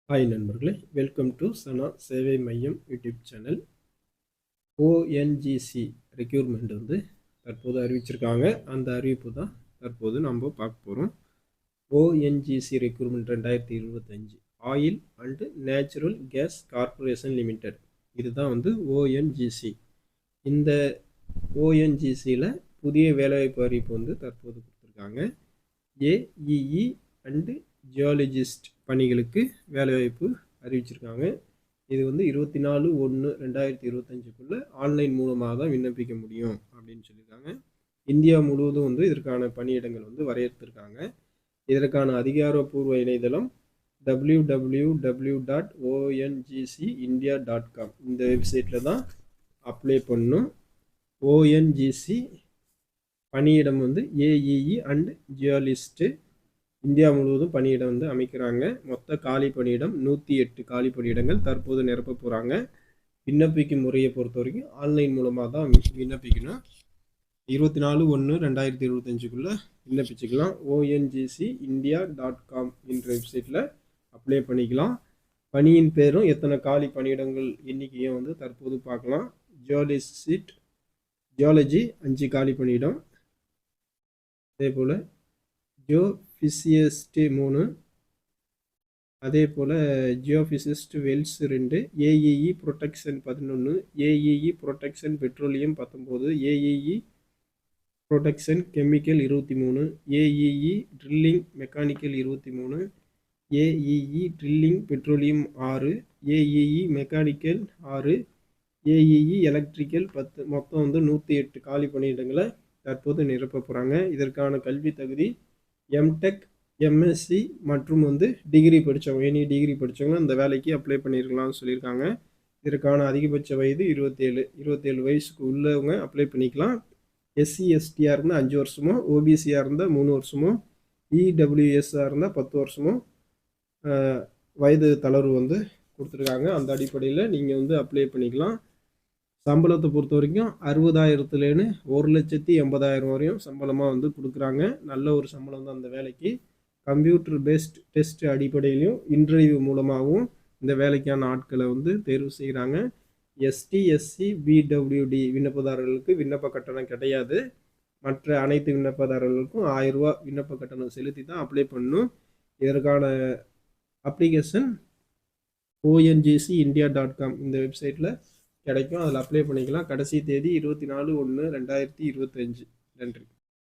Hi நண்பர்களே, welcome to சனா சேவை மையம் யூடியூப் சேனல். ஓஎன்ஜிசி ரெக்யூர்மெண்ட் வந்து தற்போது அறிவிச்சிருக்காங்க. அந்த அறிவிப்பு தான் தற்போது நம்ம பார்க்க போகிறோம். ONGC requirement 2025 oil and natural gas corporation limited, இதுதான் வந்து ஓஎன்ஜிசி. இந்த ஓஎன்ஜிசியில் புதிய வேலைவாய்ப்பு அறிவிப்பு வந்து தற்போது கொடுத்துருக்காங்க. ஏஇஇ அண்டு ஜியாலஜிஸ்ட் பணிகளுக்கு வேலைவாய்ப்பு அறிவிச்சிருக்காங்க. இது வந்து 24/1/2025 ஆன்லைன் மூலமாக தான் விண்ணப்பிக்க முடியும் அப்படின்னு சொல்லியிருக்காங்க. இந்தியா முழுவதும் வந்து இதற்கான பணியிடங்கள் வந்து வரையறுத்திருக்காங்க. இதற்கான அதிகாரப்பூர்வ இணையதளம் www.ongcindia.com இந்த வெப்சைட்டில் தான் அப்ளை பண்ணணும். ஓஎன்ஜிசி பணியிடம் வந்து ஏஇஇ அண்ட் ஜியாலிஸ்ட்டு இந்தியா முழுவதும் பணியிடம் வந்து அமைக்கிறாங்க. மொத்த காலி பணியிடம் 108 காலி பணியிடங்கள் தற்போது நிரப்ப போகிறாங்க. விண்ணப்பிக்கும் முறையை பொறுத்த வரைக்கும் ஆன்லைன் மூலமாக தான் விண்ணப்பிக்கணும். 24/1/2025 விண்ணப்பிச்சுக்கலாம். ONGC India.com என்ற வெப்சைட்டில் அப்ளை பண்ணிக்கலாம். பணியின் பேரும் எத்தனை காலி பணியிடங்கள் எண்ணிக்கையும் வந்து தற்போது பார்க்கலாம். ஜியாலஜி 5 காலி பணியிடம், அதே போல் ஜியோஃபிசிஸ்ட் 3, அதே போல் geophysicist wells 2, AEE production 11, AEE production petroleum 19, AEE production chemical 23, AEE drilling mechanical 23, AEE drilling petroleum 6, AEE mechanical 6, AEE electrical 10. மொத்தம் வந்து 108 காலி பணியிடங்களை தற்போது நிரப்ப போகிறாங்க. இதற்கான கல்வி தகுதி எம்டெக், எம்எஸ்சி மற்றும் வந்து டிகிரி படித்தவங்க, எனி டிகிரி படித்தவங்க அந்த வேலைக்கு அப்ளை பண்ணியிருக்கலாம்னு சொல்லியிருக்காங்க. இதற்கான அதிகபட்ச வயது 27 வயசுக்கு உள்ளவங்க அப்ளை பண்ணிக்கலாம். எஸ்சி எஸ்டியாக இருந்தால் 5 வருஷமோ, ஓபிசியாக இருந்தால் 3 வருஷமோ, இடபிள்யூஎஸ்ஸாக இருந்தால் 10 வருஷமோ வயது தளர்வு வந்து கொடுத்துருக்காங்க. அந்த அடிப்படையில் நீங்கள் வந்து அப்ளை பண்ணிக்கலாம். சம்பளத்தை பொறுத்த வரைக்கும் 60,000லேருந்து 1,80,000 வரையும் சம்பளமாக வந்து கொடுக்குறாங்க. நல்ல ஒரு சம்பளம் தான் அந்த வேலைக்கு. கம்ப்யூட்டர் பேஸ்ட் டெஸ்ட் அடிப்படையிலையும் இன்டர்வியூ மூலமாகவும் இந்த வேலைக்கான ஆட்களை வந்து தேர்வு செய்கிறாங்க. எஸ்டி, எஸ்சி, பிடபிள்யூடி விண்ணப்பதாரர்களுக்கு விண்ணப்ப கட்டணம் கிடையாது. மற்ற அனைத்து விண்ணப்பதாரர்களுக்கும் 1000 ரூபா விண்ணப்ப கட்டணம் செலுத்தி தான் அப்ளை பண்ணணும். இதற்கான அப்ளிகேஷன் ONGCindia.com இந்த வெப்சைட்டில் கிடைக்கும். அதில் அப்ளை பண்ணிக்கலாம். கடைசி தேதி 24/1/2025. நன்றி.